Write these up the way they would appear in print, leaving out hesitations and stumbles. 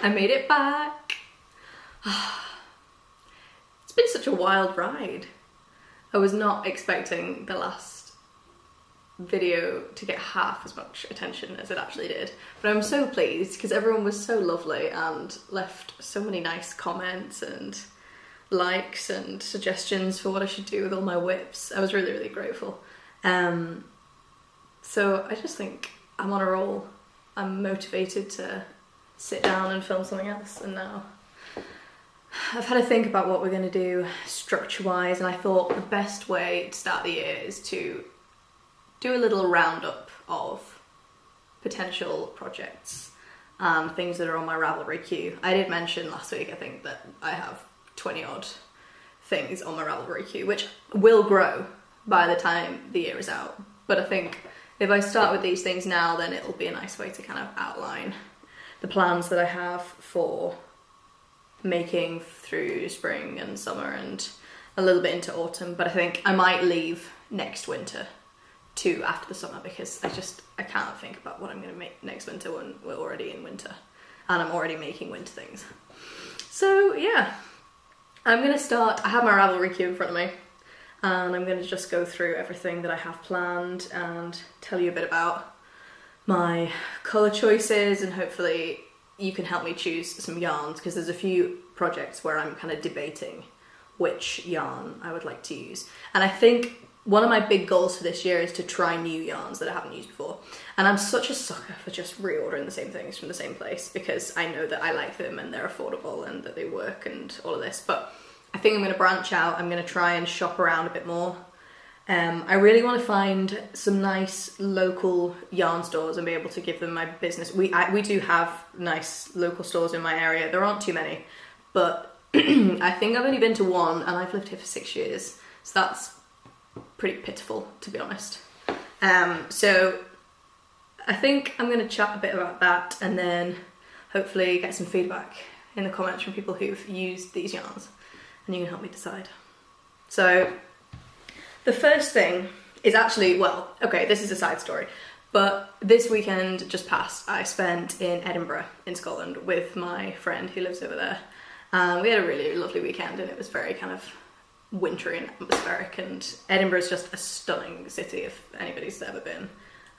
I made it back. It's been such a wild ride. I was not expecting the last video to get half as much attention as it actually did, but I'm so pleased because everyone was so lovely and left so many nice comments and likes and suggestions for what I should do with all my whips. I was really, really grateful. So I just think I'm on a roll. I'm motivated to sit down and film something else, and now I've had to think about what we're going to do structure-wise, and I thought the best way to start the year is to do a little roundup of potential projects and things that are on my Ravelry queue. I did mention last week, I think, that I have 20 odd things on my Ravelry queue, which will grow by the time the year is out. But I think if I start with these things now, then it'll be a nice way to kind of outline the plans that I have for making through spring and summer and a little bit into autumn. But I think I might leave next winter to after the summer, because I can't think about what I'm going to make next winter when we're already in winter and I'm already making winter things. So yeah, I'm going to start. I have my Ravelry queue in front of me, and I'm going to just go through everything that I have planned and tell you a bit about my colour choices, and hopefully you can help me choose some yarns, because there's a few projects where I'm kind of debating which yarn I would like to use. And I think one of my big goals for this year is to try new yarns that I haven't used before. And I'm such a sucker for just reordering the same things from the same place, because I know that I like them and they're affordable and that they work and all of this. But I think I'm going to branch out. I'm going to try and shop around a bit more. I really want to find some nice local yarn stores and be able to give them my business. We do have nice local stores in my area. There aren't too many, but I think I've only been to one, and I've lived here for 6 years. So that's pretty pitiful, to be honest. So I think I'm going to chat a bit about that, and then hopefully get some feedback in the comments from people who've used these yarns, and you can help me decide. So the first thing is actually, well, okay, this is a side story, but this weekend just passed, I spent in Edinburgh in Scotland with my friend who lives over there. We had a really lovely weekend, and it was very kind of wintry and atmospheric, and Edinburgh is just a stunning city. If anybody's ever been,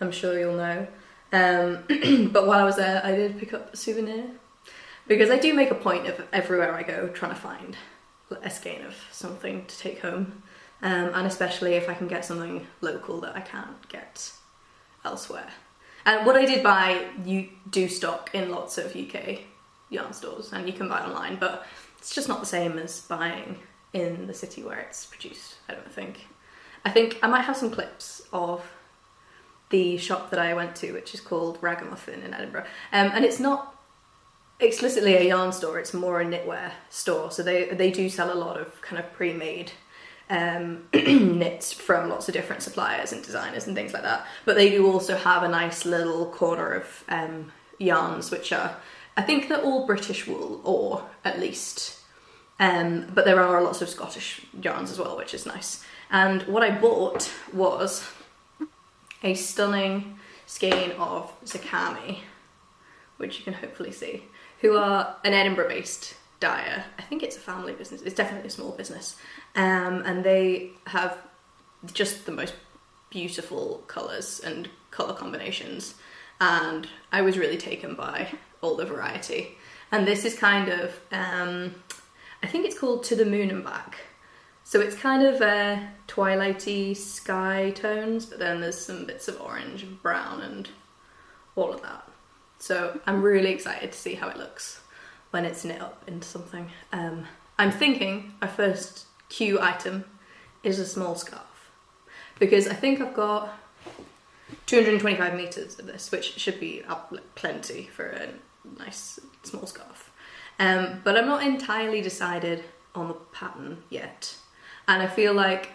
I'm sure you'll know. But while I was there, I did pick up a souvenir, because I do make a point of everywhere I go trying to find a skein of something to take home. And especially if I can get something local that I can't get elsewhere. And what I did buy, you do stock in lots of UK yarn stores, and you can buy online, but it's just not the same as buying in the city where it's produced, I don't think. I think I might have some clips of the shop that I went to, which is called Ragamuffin in Edinburgh. And it's not explicitly a yarn store, it's more a knitwear store. So they do sell a lot of kind of pre-made knits from lots of different suppliers and designers and things like that. But they do also have a nice little corner of yarns, which are, I think they're all British wool, or at least, but there are lots of Scottish yarns as well, which is nice. And what I bought was a stunning skein of Zakami, which you can hopefully see, who are an Edinburgh-based dyer. I think it's a family business. It's definitely a small business. And they have just the most beautiful colours and colour combinations. And I was really taken by all the variety. And this is kind of, I think it's called To the Moon and Back. So it's kind of twilighty sky tones, but then there's some bits of orange and brown and all of that. So I'm really excited to see how it looks when it's knit up into something. I'm thinking my first queue item is a small scarf, because I think I've got 225 meters of this, which should be plenty for a nice small scarf. But I'm not entirely decided on the pattern yet. And I feel like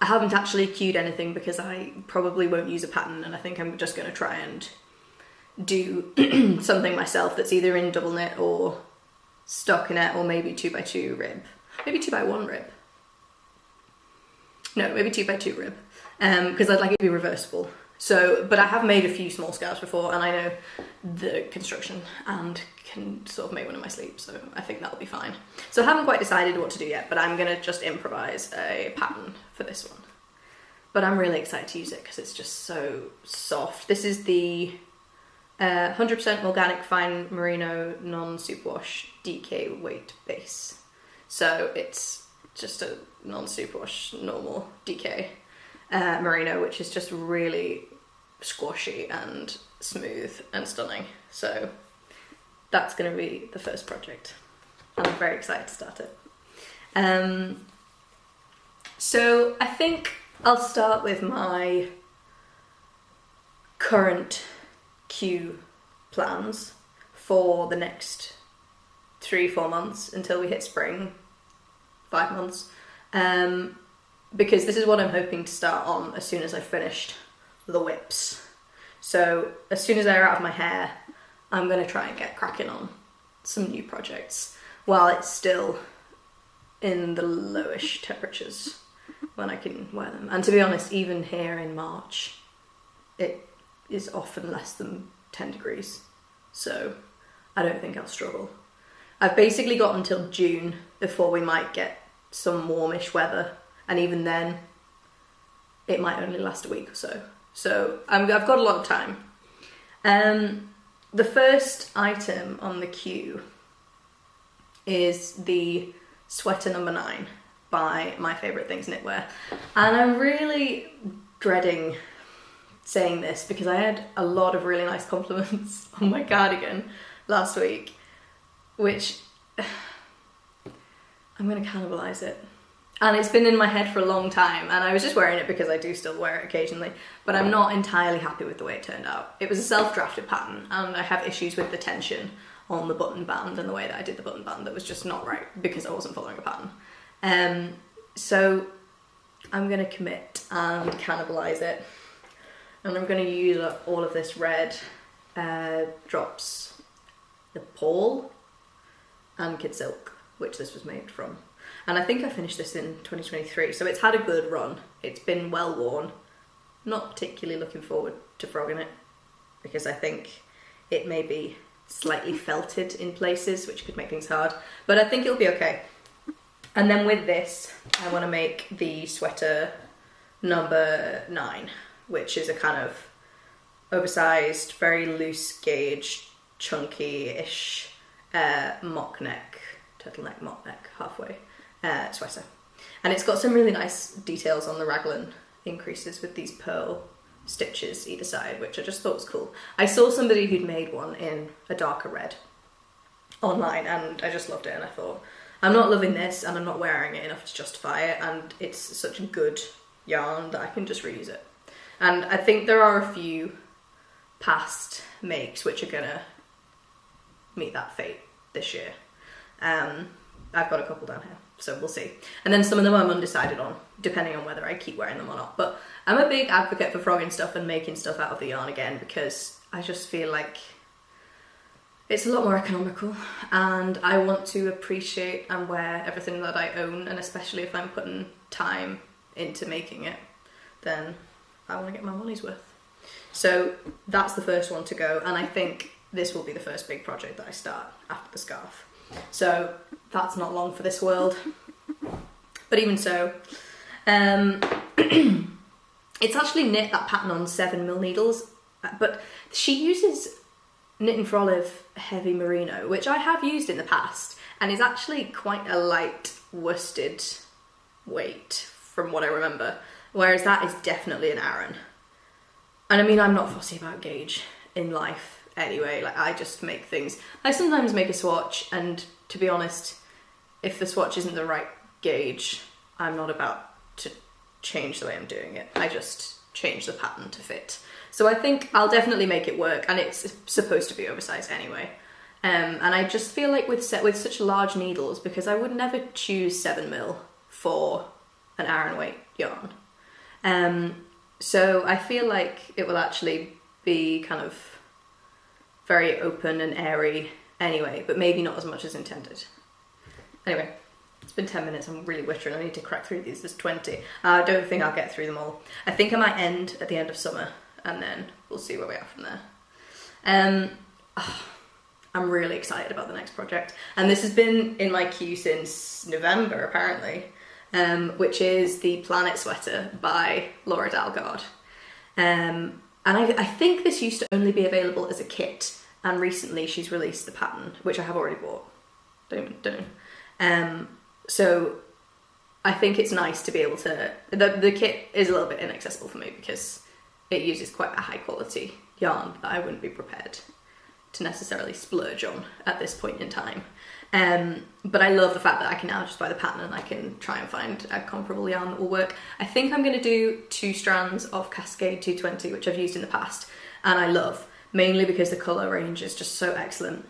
I haven't actually queued anything because I probably won't use a pattern, and I think I'm just going to try and do something myself that's either in double knit or stockinette, or maybe 2x2 rib. Maybe 2x1 rib. No, maybe 2x2 rib. Because I'd like it to be reversible So, but I have made a few small scarves before, and I know the construction and can sort of make one in my sleep, so I think that'll be fine. So I haven't quite decided what to do yet, but I'm gonna just improvise a pattern for this one. But I'm really excited to use it because it's just so soft. This is the 100% organic fine merino non-superwash DK weight base. So it's just a non-superwash normal DK merino, which is just really squashy and smooth and stunning. So that's going to be the first project, and I'm very excited to start it. So I think I'll start with my current queue plans for the next 3-4 months until we hit spring, 5 months, because this is what I'm hoping to start on as soon as I've finished the whips. So as soon as they're out of my hair, I'm going to try and get cracking on some new projects while it's still in the lowish temperatures when I can wear them. And to be honest, even here in March, it is often less than 10 degrees. So I don't think I'll struggle. I've basically got until June before we might get some warmish weather. And even then, it might only last a week or so. So I've got a lot of time. The first item on the queue is the sweater number 9 by My Favourite Things Knitwear. And I'm really dreading saying this because I had a lot of really nice compliments on my cardigan last week, which I'm going to cannibalise it. And it's been in my head for a long time, and I was just wearing it because I do still wear it occasionally, but I'm not entirely happy with the way it turned out. It was a self-drafted pattern, and I have issues with the tension on the button band and the way that I did the button band that was just not right because I wasn't following a pattern. So I'm going to commit and cannibalise it, and I'm going to use up all of this red drops Nepal and Kid Silk, which this was made from. And I think I finished this in 2023, so it's had a good run. It's been well worn. Not particularly looking forward to frogging it because I think it may be slightly felted in places, which could make things hard, but I think it'll be okay. And then with this, I want to make the sweater number 9, which is a kind of oversized, very loose gauge, chunky-ish mock neck, turtleneck mock neck, halfway sweater. And it's got some really nice details on the raglan increases with these pearl stitches either side, which I just thought was cool. I saw somebody who'd made one in a darker red online, and I just loved it, and I thought, I'm not loving this and I'm not wearing it enough to justify it, and it's such a good yarn that I can just reuse it. And I think there are a few past makes which are gonna meet that fate this year. I've got a couple down here, so we'll see. And then some of them I'm undecided on, depending on whether I keep wearing them or not. But I'm a big advocate for frogging stuff and making stuff out of the yarn again, because I just feel like it's a lot more economical, and I want to appreciate and wear everything that I own, and especially if I'm putting time into making it, then I want to get my money's worth. So that's the first one to go, and I think this will be the first big project that I start after the scarf. So that's not long for this world, but even so, it's actually knit that pattern on 7mm needles, but she uses Knitting for Olive heavy merino, which I have used in the past, and is actually quite a light worsted weight from what I remember, whereas that is definitely an Aran. And I mean, I'm not fussy about gauge in life anyway, like I just make things. I sometimes make a swatch, and to be honest, if the swatch isn't the right gauge, I'm not about to change the way I'm doing it. I just change the pattern to fit. So I think I'll definitely make it work, and it's supposed to be oversized anyway. And I just feel like with such large needles, because I would never choose 7mm for an Aran weight yarn. So I feel like it will actually be kind of very open and airy anyway, but maybe not as much as intended. Anyway, it's been 10 minutes, I'm really wittering, I need to crack through these, there's 20. I don't think I'll get through them all. I think I might end at the end of summer, and then we'll see where we are from there. I'm really excited about the next project, and this has been in my queue since November apparently, which is the Planet Sweater by Laura Dalgard. And I think this used to only be available as a kit, and recently she's released the pattern, which I have already bought. Don't know. So I think it's nice to be able to... The kit is a little bit inaccessible for me because it uses quite a high quality yarn that I wouldn't be prepared to necessarily splurge on at this point in time. But I love the fact that I can now just buy the pattern and I can try and find a comparable yarn that will work. I think I'm going to do 2 strands of Cascade 220, which I've used in the past, and I love, mainly because the colour range is just so excellent.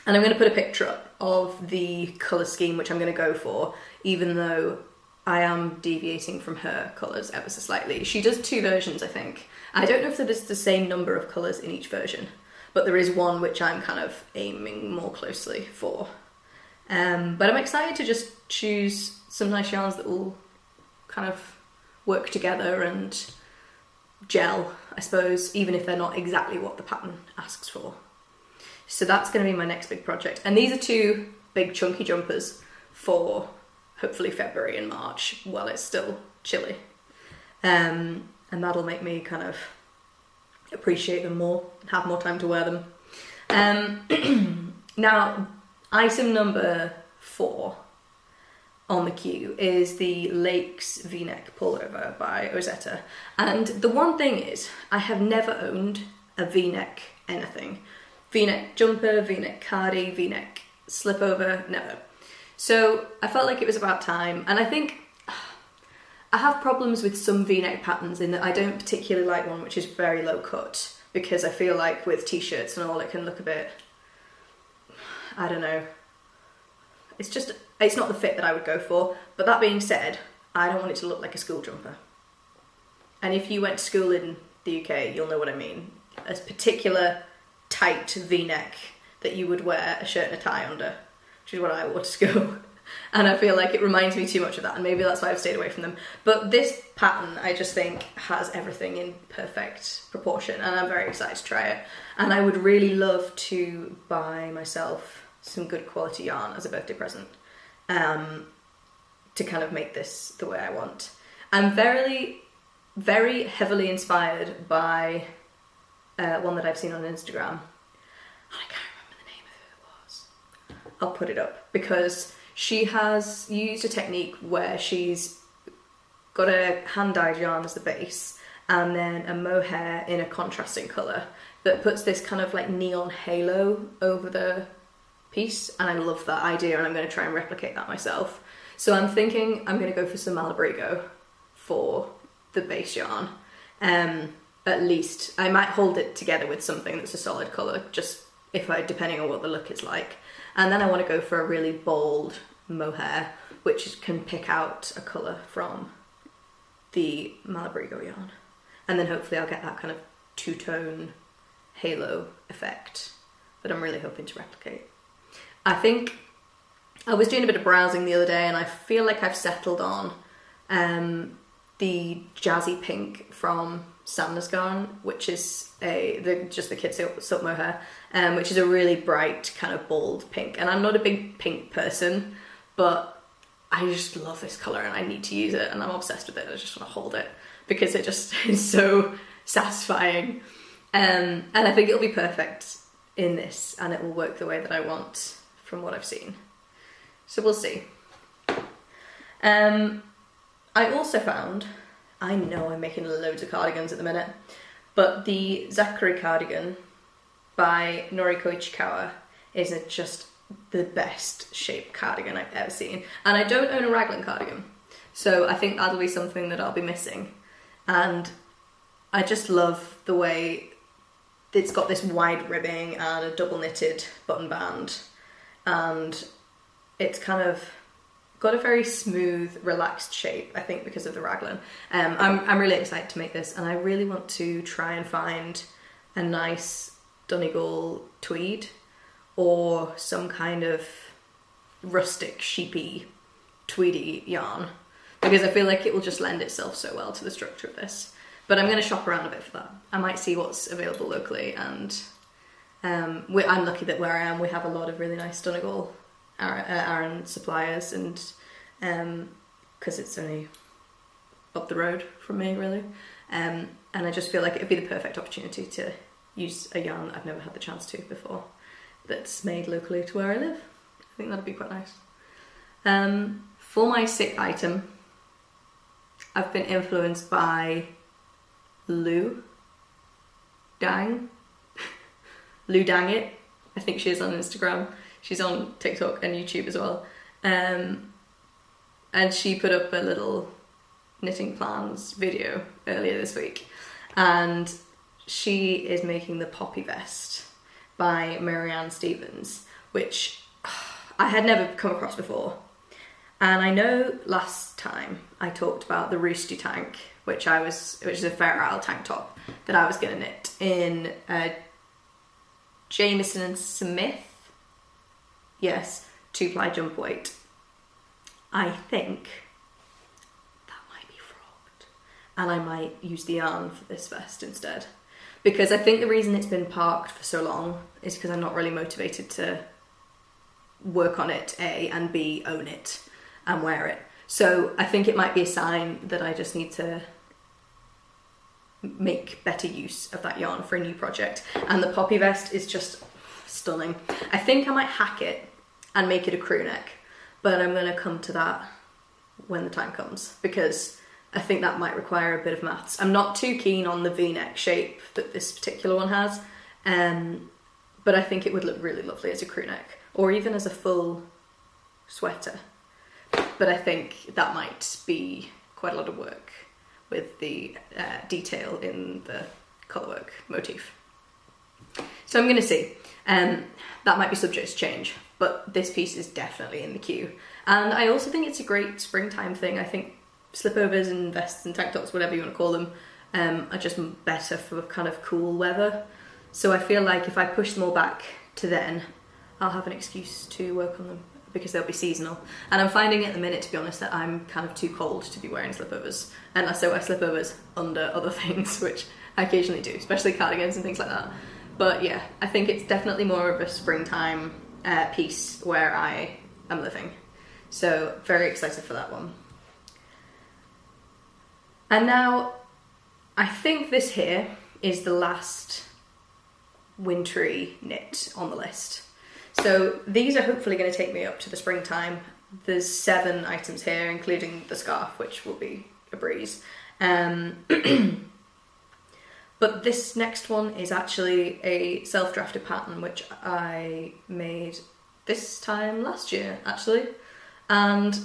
And I'm going to put a picture up of the colour scheme which I'm going to go for, even though I am deviating from her colours ever so slightly. She does 2 versions, I think. I don't know if there's the same number of colours in each version, but there is one which I'm kind of aiming more closely for. But I'm excited to just choose some nice yarns that will kind of work together and gel, I suppose, even if they're not exactly what the pattern asks for. So that's going to be my next big project. And these are 2 big chunky jumpers for hopefully February and March while it's still chilly. And that'll make me kind of appreciate them more and have more time to wear them. Now, item number 4 on the queue is the Lakes V-neck pullover by Ozetta. And the one thing is, I have never owned a V-neck anything. V-neck jumper, V-neck cardi, V-neck slipover, never. So I felt like it was about time, and I think I have problems with some V-neck patterns in that I don't particularly like one which is very low cut, because I feel like with t-shirts and all it can look a bit, I don't know, it's not the fit that I would go for. But that being said, I don't want it to look like a school jumper. And if you went to school in the UK, you'll know what I mean. A particular tight V-neck that you would wear a shirt and a tie under, which is what I wore to school. And I feel like it reminds me too much of that, and maybe that's why I've stayed away from them. But this pattern, I just think, has everything in perfect proportion, and I'm very excited to try it. And I would really love to buy myself some good quality yarn as a birthday present, to kind of make this the way I want. I'm very, very heavily inspired by one that I've seen on Instagram. I can't remember the name of who it was. I'll put it up, because she has used a technique where she's got a hand-dyed yarn as the base and then a mohair in a contrasting colour that puts this kind of like neon halo over the piece, and I love that idea, and I'm going to try and replicate that myself. So I'm thinking I'm going to go for some Malabrigo for the base yarn. At least I might hold it together with something that's a solid colour, just depending on what the look is like. And then I want to go for a really bold mohair, which can pick out a colour from the Malabrigo yarn. And then hopefully I'll get that kind of 2-tone halo effect that I'm really hoping to replicate. I think I was doing a bit of browsing the other day, and I feel like I've settled on the jazzy pink from Sanders Garn, which is just the kid silk mohair, which is a really bright kind of bold pink. And I'm not a big pink person, but I just love this colour and I need to use it, and I'm obsessed with it. I just want to hold it because it just is so satisfying. And I think it'll be perfect in this, and it will work the way that I want from what I've seen. So we'll see. I also found, I know I'm making loads of cardigans at the minute, but the Zachary cardigan by Noriko Ichikawa is just the best shaped cardigan I've ever seen. And I don't own a raglan cardigan, so I think that'll be something that I'll be missing. And I just love the way it's got this wide ribbing and a double knitted button band, and it's kind of got a very smooth, relaxed shape, I think, because of the raglan. I'm really excited to make this, and I really want to try and find a nice Donegal tweed or some kind of rustic, sheepy, tweedy yarn, because I feel like it will just lend itself so well to the structure of this. But I'm going to shop around a bit for that. I might see what's available locally, and I'm lucky that where I am we have a lot of really nice Donegal Aran suppliers, and because it's only up the road from me really, and I just feel like it'd be the perfect opportunity to use a yarn that I've never had the chance to before that's made locally to where I live. I think that'd be quite nice. For my 6th item, I've been influenced by Lou Dang It. I think she is on Instagram. She's on TikTok and YouTube as well. And she put up a little knitting plans video earlier this week, and she is making the Poppy Vest by Marianne Stevens, which I had never come across before. And I know last time I talked about the Roosty tank, which is a Fair Isle tank top that I was going to knit in Jamieson and Smith, yes, 2-ply jump weight. I think that might be frogged, and I might use the yarn for this vest instead, because I think the reason it's been parked for so long is because I'm not really motivated to work on it, A, and B, own it and wear it. So I think it might be a sign that I just need to make better use of that yarn for a new project. And the Poppy Vest is just stunning. I think I might hack it and make it a crew neck, but I'm going to come to that when the time comes, because I think that might require a bit of maths. I'm not too keen on the V-neck shape that this particular one has, but I think it would look really lovely as a crew neck, or even as a full sweater. But I think that might be quite a lot of work with the detail in the colourwork motif. So I'm going to see. That might be subject to change, but this piece is definitely in the queue. And I also think it's a great springtime thing. I think slipovers and vests and tank tops, whatever you want to call them, are just better for kind of cool weather. So I feel like if I push them all back to then, I'll have an excuse to work on them, because they'll be seasonal. And I'm finding at the minute, to be honest, that I'm kind of too cold to be wearing slipovers. And so I wear slipovers under other things, which I occasionally do, especially cardigans and things like that. But yeah, I think it's definitely more of a springtime piece where I am living. So very excited for that one. And now, I think this here is the last wintry knit on the list. So these are hopefully going to take me up to the springtime. There's 7 items here, including the scarf, which will be a breeze. But this next one is actually a self-drafted pattern, which I made this time last year, actually. And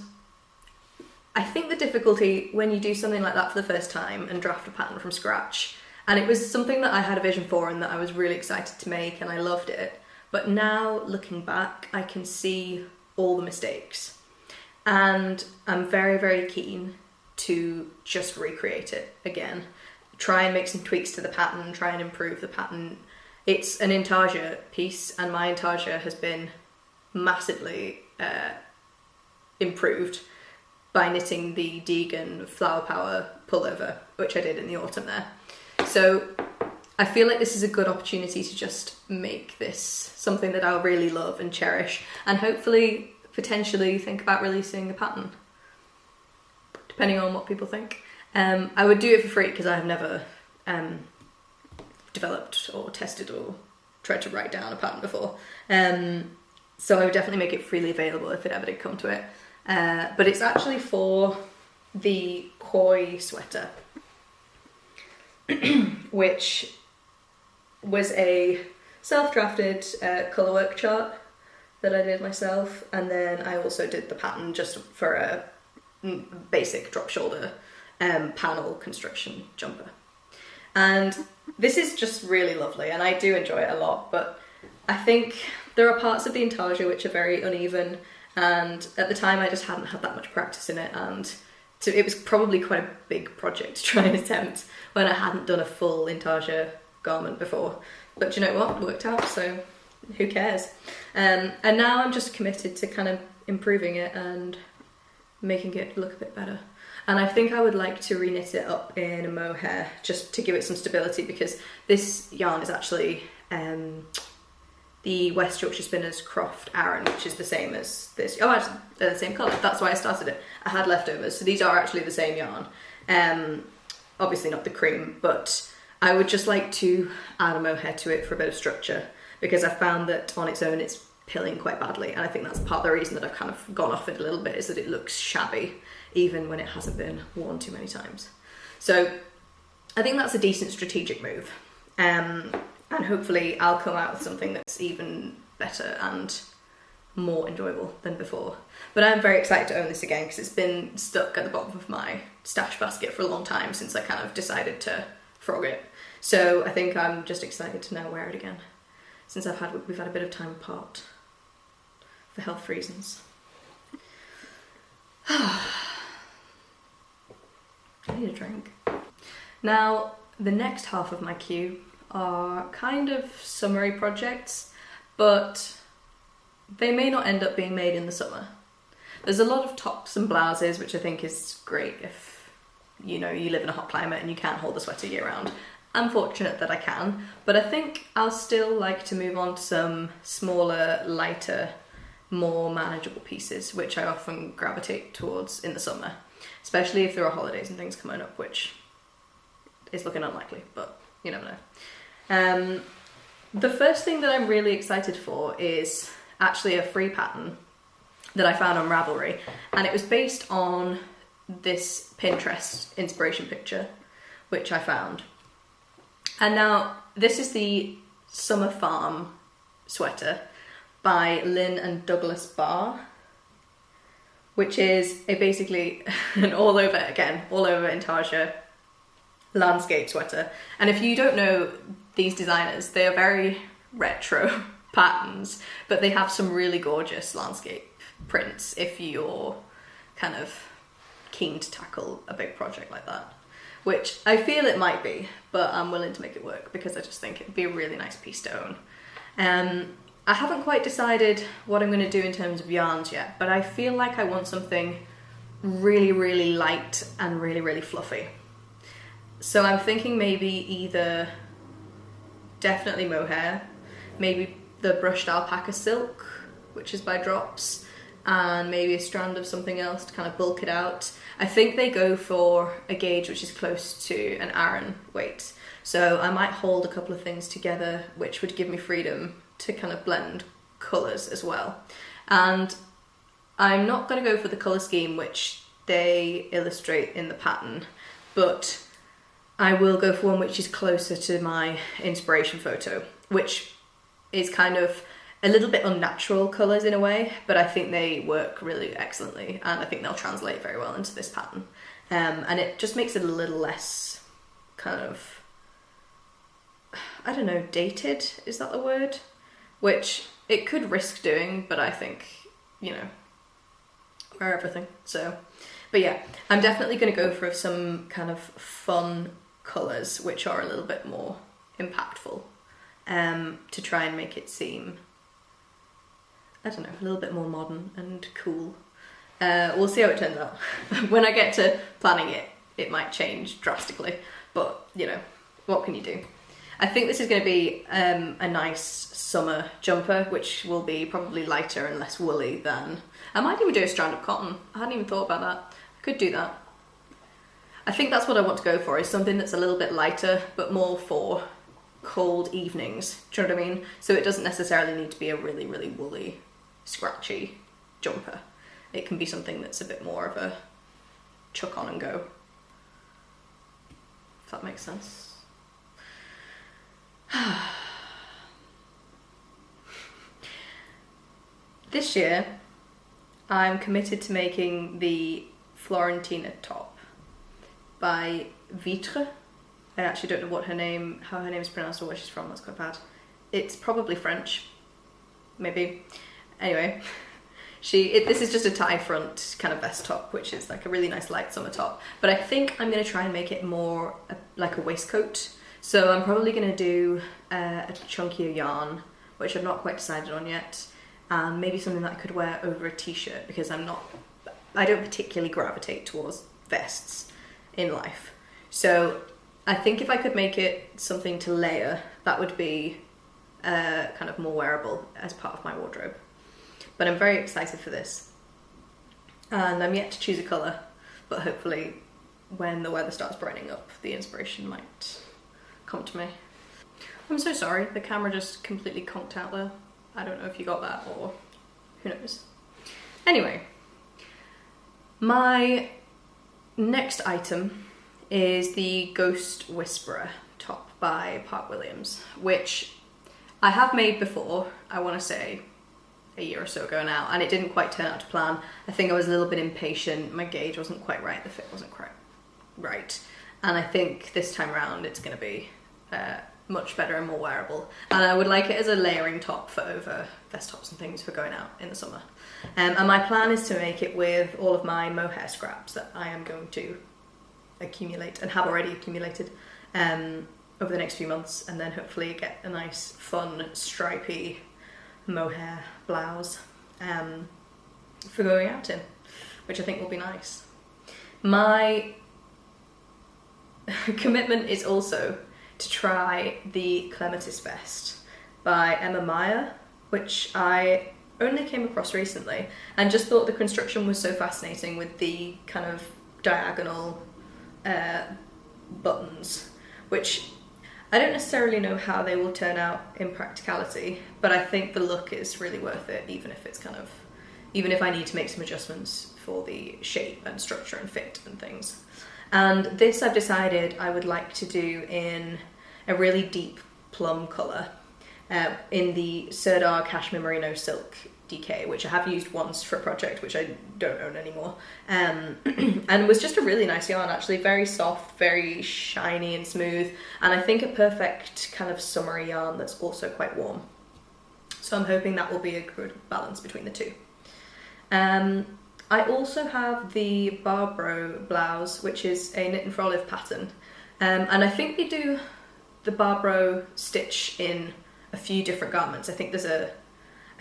I think the difficulty when you do something like that for the first time and draft a pattern from scratch, and it was something that I had a vision for and that I was really excited to make and I loved it, but now looking back I can see all the mistakes, and I'm very, very keen to just recreate it again, try and make some tweaks to the pattern, try and improve the pattern. It's an intarsia piece, and my intarsia has been massively improved by knitting the Deegan Flower Power pullover, which I did in the autumn there. So I feel like this is a good opportunity to just make this something that I'll really love and cherish, and hopefully potentially think about releasing a pattern, depending on what people think. I would do it for free because I have never developed or tested or tried to write down a pattern before. So I would definitely make it freely available if it ever did come to it. But it's actually for the Koi sweater, which was a self-drafted colourwork chart that I did myself, and then I also did the pattern just for a basic drop shoulder panel construction jumper. And this is just really lovely, and I do enjoy it a lot, but I think there are parts of the intarsia which are very uneven, and at the time I just hadn't had that much practice in it, and so it was probably quite a big project to try and attempt when I hadn't done a full intarsia garment before. But you know what, it worked out, so who cares? And now I'm just committed to kind of improving it and making it look a bit better. And I think I would like to reknit it up in a mohair just to give it some stability, because this yarn is actually the West Yorkshire Spinners Croft Aran, which is the same as this. Oh, actually, they're the same colour. That's why I started it. I had leftovers, so these are actually the same yarn. Obviously not the cream, but I would just like to add a mohair to it for a bit of structure, because I found that on its own it's pilling quite badly, and I think that's part of the reason that I've kind of gone off it a little bit, is that it looks shabby even when it hasn't been worn too many times. So I think that's a decent strategic move, and hopefully I'll come out with something that's even better and more enjoyable than before. But I'm very excited to own this again, because it's been stuck at the bottom of my stash basket for a long time since I kind of decided to frog it. So I think I'm just excited to now wear it again, since we've had a bit of time apart for health reasons. I need a drink. Now, the next half of my queue are kind of summery projects, but they may not end up being made in the summer. There's a lot of tops and blouses, which I think is great if you live in a hot climate and you can't hold the sweater year round. I'm fortunate that I can, but I think I'll still like to move on to some smaller, lighter, more manageable pieces, which I often gravitate towards in the summer, especially if there are holidays and things coming up, which is looking unlikely, but you never know. The first thing that I'm really excited for is actually a free pattern that I found on Ravelry, and it was based on this Pinterest inspiration picture which I found. And now this is the Summer Farm sweater by Lynn and Douglas Barr, which is basically an all over intarsia landscape sweater. And if you don't know these designers, they are very retro patterns, but they have some really gorgeous landscape prints if you're kind of keen to tackle a big project like that, which I feel it might be, but I'm willing to make it work because I just think it'd be a really nice piece to own. I haven't quite decided what I'm going to do in terms of yarns yet, but I feel like I want something really, really light and really, really fluffy. So I'm thinking maybe definitely mohair, maybe the brushed alpaca silk, which is by Drops, and maybe a strand of something else to kind of bulk it out. I think they go for a gauge which is close to an Aran weight. So I might hold a couple of things together, which would give me freedom to kind of blend colours as well. And I'm not going to go for the colour scheme which they illustrate in the pattern, but I will go for one which is closer to my inspiration photo, which is kind of a little bit unnatural colours in a way, but I think they work really excellently, and I think they'll translate very well into this pattern. And it just makes it a little less kind of, I don't know, dated, is that the word? Which it could risk doing, but I think, wear everything. So, but yeah, I'm definitely going to go for some kind of fun colours which are a little bit more impactful, to try and make it seem, I don't know, a little bit more modern and cool. We'll see how it turns out. When I get to planning it, it might change drastically, but what can you do? I think this is going to be a nice summer jumper, which will be probably lighter and less woolly than, I might even do a strand of cotton. I hadn't even thought about that. I could do that. I think that's what I want to go for, is something that's a little bit lighter, but more for cold evenings. Do you know what I mean? So it doesn't necessarily need to be a really, really woolly, scratchy jumper. It can be something that's a bit more of a chuck on and go, if that makes sense. This year I'm committed to making the Florentina top by Wintry. I actually don't know how her name is pronounced or where she's from. That's quite bad. It's probably French, maybe. Anyway, this is just a tie front kind of vest top, which is like a really nice light summer top, but I think I'm going to try and make it more like a waistcoat. So I'm probably going to do a chunkier yarn, which I've not quite decided on yet, and maybe something that I could wear over a t-shirt, because I don't particularly gravitate towards vests in life. So I think if I could make it something to layer, that would be kind of more wearable as part of my wardrobe. But I'm very excited for this. And I'm yet to choose a colour, but hopefully when the weather starts brightening up, the inspiration might come to me. I'm so sorry, the camera just completely conked out there. I don't know if you got that or who knows. Anyway, my next item is the Ghost Whisperer top by Park Williams, which I have made before, I want to say a year or so ago now, and it didn't quite turn out to plan. I think I was a little bit impatient, my gauge wasn't quite right, the fit wasn't quite right, and I think this time around it's going to be much better and more wearable, and I would like it as a layering top for over vest tops and things for going out in the summer. And my plan is to make it with all of my mohair scraps that I am going to accumulate and have already accumulated over the next few months, and then hopefully get a nice fun stripy mohair blouse for going out in, which I think will be nice. My commitment is also to try the Clematis vest by Emma Meyer, which I only came across recently and just thought the construction was so fascinating with the kind of diagonal buttons, which I don't necessarily know how they will turn out in practicality, but I think the look is really worth it, even if I need to make some adjustments for the shape and structure and fit and things. And this I've decided I would like to do in a really deep plum colour, in the Sirdar Cashmere Merino Silk DK, which I have used once for a project which I don't own anymore, and was just a really nice yarn actually, very soft, very shiny and smooth, and I think a perfect kind of summery yarn that's also quite warm. So I'm hoping that will be a good balance between the two. I also have the Barbro blouse, which is a knit and for olive pattern, and I think they do the Barbro stitch in a few different garments. I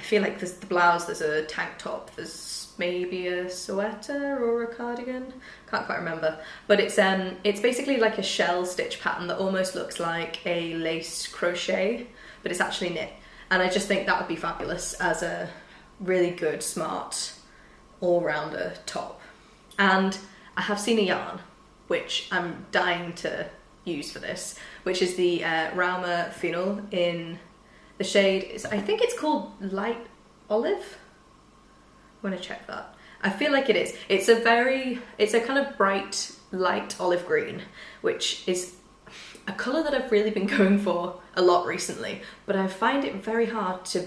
feel like there's the blouse, there's a tank top, there's maybe a sweater or a cardigan, can't quite remember. But it's basically like a shell stitch pattern that almost looks like a lace crochet, but it's actually knit. And I just think that would be fabulous as a really good, smart, all-rounder top. And I have seen a yarn, which I'm dying to use for this, which is the Rauma Phenol in the shade, I think it's called Light Olive. I'm gonna check that. I feel like it is. It's a kind of bright, light olive green, which is a colour that I've really been going for a lot recently, but I find it very hard to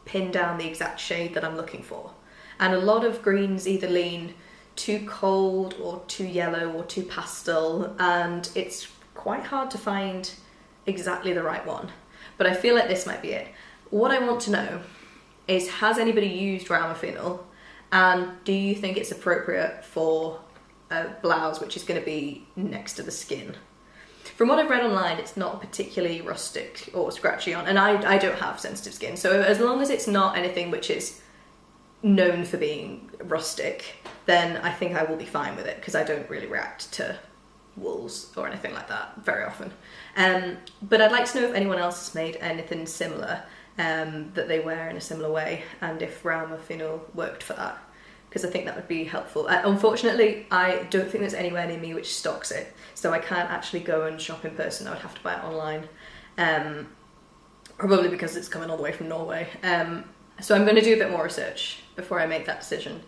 pin down the exact shade that I'm looking for. And a lot of greens either lean too cold or too yellow or too pastel, and it's quite hard to find exactly the right one. But I feel like this might be it. What I want to know is, has anybody used Rauma Phenol, and do you think it's appropriate for a blouse which is going to be next to the skin? From what I've read online, it's not particularly rustic or scratchy on, and I don't have sensitive skin, so as long as it's not anything which is known for being rustic, then I think I will be fine with it, because I don't really react to wools or anything like that very often. But I'd like to know if anyone else has made anything similar that they wear in a similar way, and if Rauma Phenol worked for that, because I think that would be helpful. Unfortunately, I don't think there's anywhere near me which stocks it, so I can't actually go and shop in person. I would have to buy it online, probably because it's coming all the way from Norway. So I'm going to do a bit more research before I make that decision,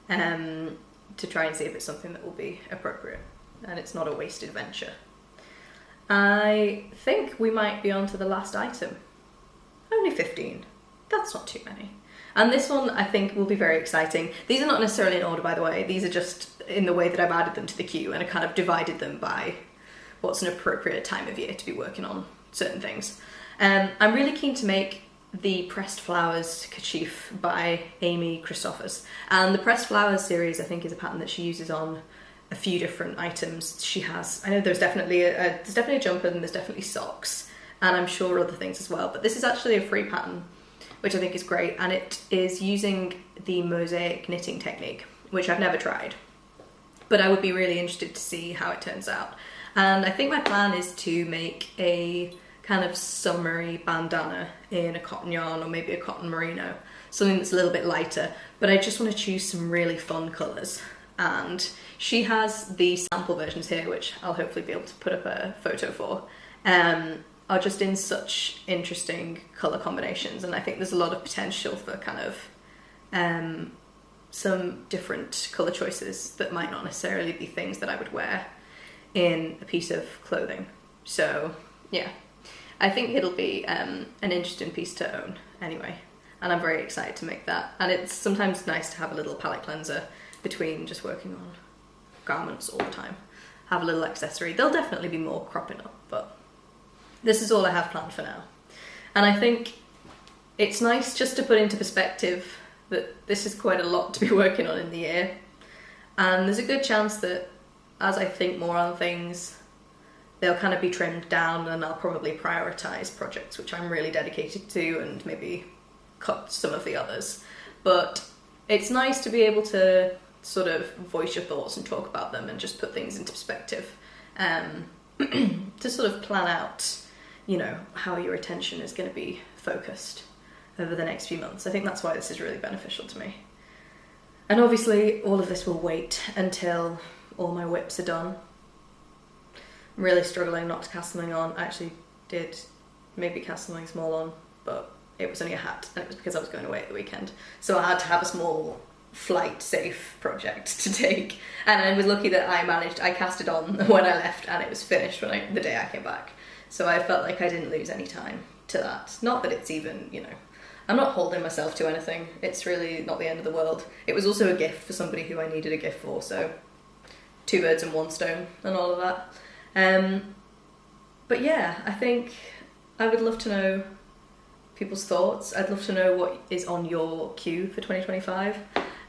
to try and see if it's something that will be appropriate and it's not a wasted venture. I think we might be on to the last item. Only 15. That's not too many. And this one I think will be very exciting. These are not necessarily in order, by the way. These are just in the way that I've added them to the queue, and I kind of divided them by what's an appropriate time of year to be working on certain things. I'm really keen to make the Pressed Flowers kerchief by Amy Christophers. And the Pressed Flowers series, I think, is a pattern that she uses on a few different items. She has, I know there's definitely a jumper, and there's definitely socks, and I'm sure other things as well. But this is actually a free pattern, which I think is great, and it is using the mosaic knitting technique, which I've never tried. but I would be really interested to see how it turns out. And I think my plan is to make a kind of summery bandana in a cotton yarn or maybe a cotton merino, something that's a little bit lighter, but I just want to choose some really fun colours. And she has the sample versions here, which I'll hopefully be able to put up a photo for, are just in such interesting colour combinations, and I think there's a lot of potential for kind of some different colour choices that might not necessarily be things that I would wear in a piece of clothing. So yeah, I think it'll be an interesting piece to own anyway, and I'm very excited to make that. And it's sometimes nice to have a little palette cleanser between just working on garments all the time. Have a little accessory. There'll definitely be more cropping up, but this is all I have planned for now. And I think it's nice just to put into perspective that this is quite a lot to be working on in the year. And there's a good chance that as I think more on things, they'll kind of be trimmed down, and I'll probably prioritise projects which I'm really dedicated to and maybe cut some of the others. But it's nice to be able to sort of voice your thoughts and talk about them and just put things into perspective, to sort of plan out, you know, how your attention is going to be focused over the next few months. I think that's why this is really beneficial to me. And obviously all of this will wait until all my whips are done. I'm really struggling not to cast something on. I actually did maybe cast something small on, but it was only a hat, and it was because I was going away at the weekend. So I had to have a small flight safe project to take, and I was lucky that I cast it on when I left, and it was finished the day I came back. So I felt like I didn't lose any time to that. Not that it's even, you know, I'm not holding myself to anything. It's really not the end of the world. It was also a gift for somebody who I needed a gift for, so 2 birds and 1 stone and all of that. But yeah, I think I would love to know people's thoughts. I'd love to know what is on your queue for 2025.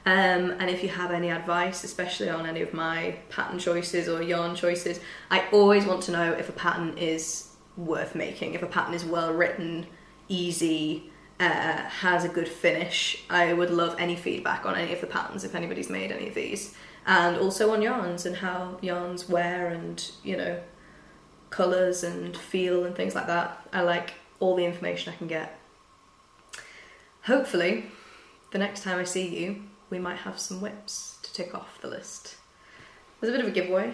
And if you have any advice, especially on any of my pattern choices or yarn choices. I always want to know if a pattern is worth making, if a pattern is well written, easy, has a good finish. I would love any feedback on any of the patterns if anybody's made any of these. And also on yarns and how yarns wear and, you know, colours and feel and things like that. I like all the information I can get. Hopefully, the next time I see you, we might have some whips to tick off the list. There's a bit of a giveaway.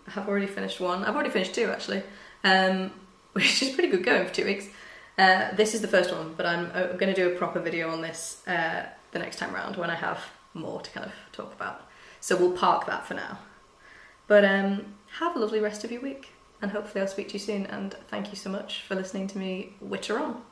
I have already finished one. I've already finished 2 actually, which is pretty good going for 2 weeks. This is the first one, but I'm going to do a proper video on this the next time round when I have more to kind of talk about. So we'll park that for now. But have a lovely rest of your week, and hopefully I'll speak to you soon, and thank you so much for listening to me witter on.